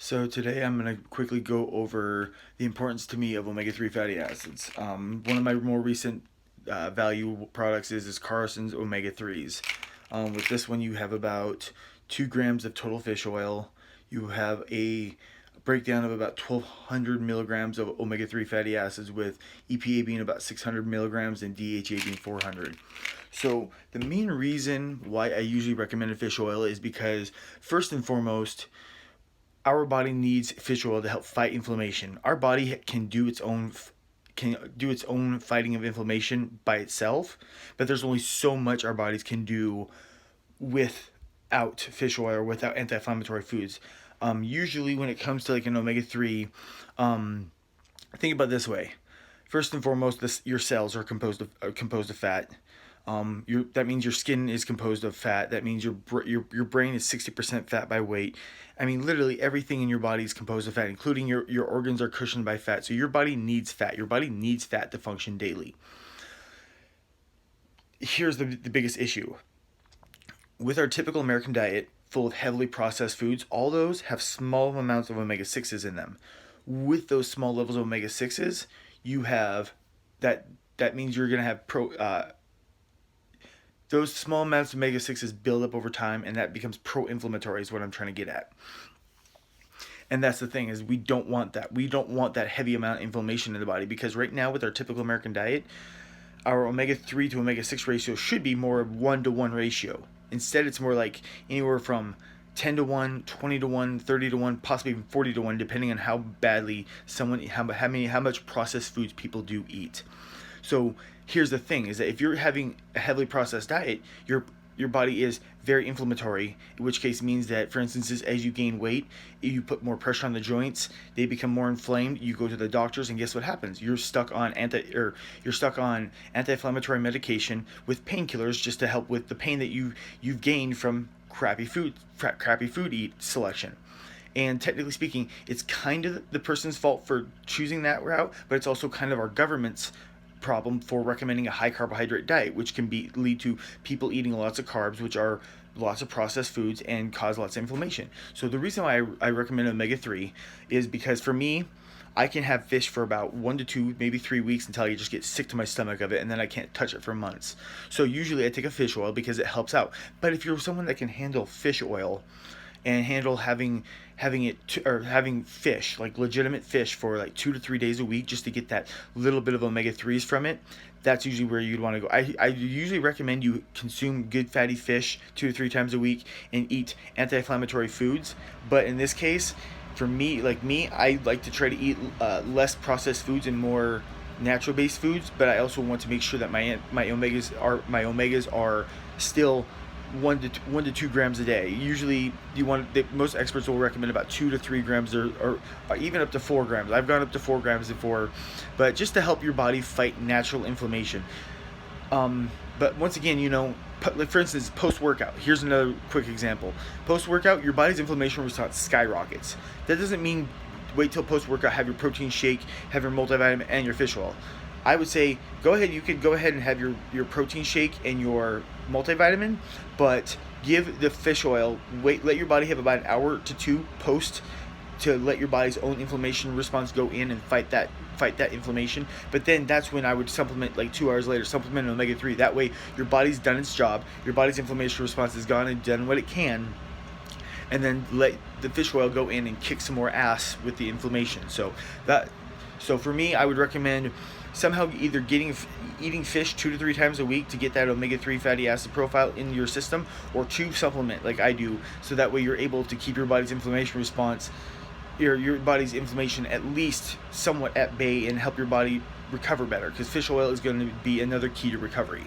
So today I'm going to quickly go over the importance to me of omega-3 fatty acids. One of my more recent value products is Carson's omega-3s. With this one you have about 2 grams of total fish oil. You have a breakdown of about 1,200 milligrams of omega-3 fatty acids, with EPA being about 600 milligrams and DHA being 400. So the main reason why I usually recommend a fish oil is because, first and foremost, our body needs fish oil to help fight inflammation. Our body can do its own fighting of inflammation by itself, but there's only so much our bodies can do without fish oil or without anti-inflammatory foods. Usually, when it comes to like an omega-3, think about it this way. First and foremost, your cells are composed of fat. That means your skin is composed of fat. That means your brain is 60% fat by weight. I mean, literally everything in your body is composed of fat, including your organs are cushioned by fat. So your body needs fat. Your body needs fat to function daily. Here's the biggest issue. With our typical American diet, full of heavily processed foods, all those have small amounts of omega-6s in them. With those small levels of omega-6s, you have that means you're going to have those small amounts of omega-6s build up over time, and that becomes pro-inflammatory is what I'm trying to get at. And that's the thing, is we don't want that. We don't want that heavy amount of inflammation in the body, because right now with our typical American diet, our omega-3 to omega-6 ratio should be more of 1-to-1 ratio. Instead, it's more like anywhere from 10-to-1, 20-to-1, 30-to-1, possibly even 40-to-1, depending on how badly how much processed foods people do eat. So here's the thing, is that if you're having a heavily processed diet, your body is very inflammatory, in which case means that, for instance, as you gain weight, you put more pressure on the joints, they become more inflamed, you go to the doctors, and guess what happens? You're stuck on anti-inflammatory medication with painkillers just to help with the pain that you've gained from crappy food selection. And technically speaking, it's kind of the person's fault for choosing that route, but it's also kind of our government's problem for recommending a high carbohydrate diet, which can lead to people eating lots of carbs, which are lots of processed foods, and cause lots of inflammation. So the reason why I recommend omega-3 is because, for me, I can have fish for about 1 to 2, maybe 3 weeks, until I just get sick to my stomach of it, and then I can't touch it for months. So usually I take a fish oil because it helps out. But if you're someone that can handle fish oil and handle having fish, like legitimate fish, for like 2 to 3 days a week, just to get that little bit of omega-3s from it, that's usually where you'd want to go. I usually recommend you consume good fatty fish 2 to 3 times a week and eat anti-inflammatory foods. But in this case, for me, I like to try to eat less processed foods and more natural based foods, but I also want to make sure that my omegas are still 1 to 2 grams a day. Usually, most experts will recommend about 2 to 3 grams, or even up to 4 grams. I've gone up to 4 grams before, but just to help your body fight natural inflammation. But once again, like for instance, post-workout. Here's another quick example. Post-workout, your body's inflammation response skyrockets. That doesn't mean wait till post-workout, have your protein shake, have your multivitamin, and your fish oil. I would say you could go ahead and have your protein shake and your multivitamin, but give the fish oil, let your body have about an hour to two post to let your body's own inflammation response go in and fight that inflammation. But then that's when I would supplement, like 2 hours later, supplement an omega-3. That way your body's done its job, your body's inflammation response is gone and done what it can, and then let the fish oil go in and kick some more ass with the inflammation. So for me, I would recommend somehow either eating fish 2 to 3 times a week to get that omega-3 fatty acid profile in your system, or 2, supplement like I do, so that way you're able to keep your body's inflammation response, your body's inflammation at least somewhat at bay, and help your body recover better, because fish oil is going to be another key to recovery.